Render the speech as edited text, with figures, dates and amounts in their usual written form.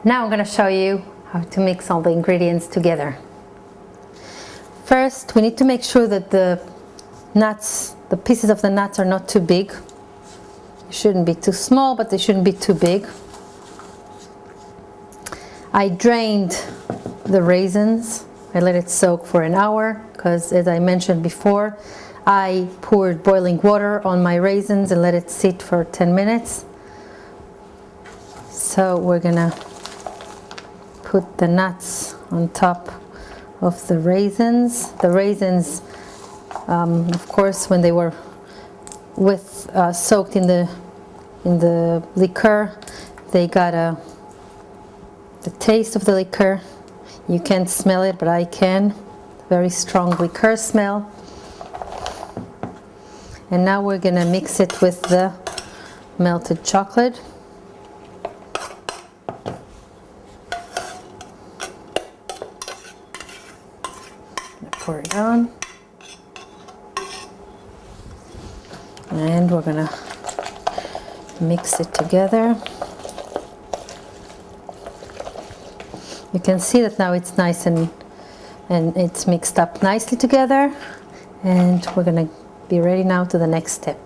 Now I'm going to show you how to mix all the ingredients together. First, we need to make sure that the nuts, the pieces of the nuts are not too big. They shouldn't be too small, but they shouldn't be too big. I drained the raisins. I let it soak for an hour because, as I mentioned before, I poured boiling water on my raisins and let it sit for 10 minutes. So we're gonna put the nuts on top of the raisins. The raisins, of course, when they were soaked in the liqueur, they got the taste of the liqueur. You can't smell it, but I can. Very strong liqueur smell. And now we're gonna mix it with the melted chocolate. Pour it on. And we're gonna mix it together. You can see that now it's nice and it's mixed up nicely together, and we're gonna be ready now to the next step.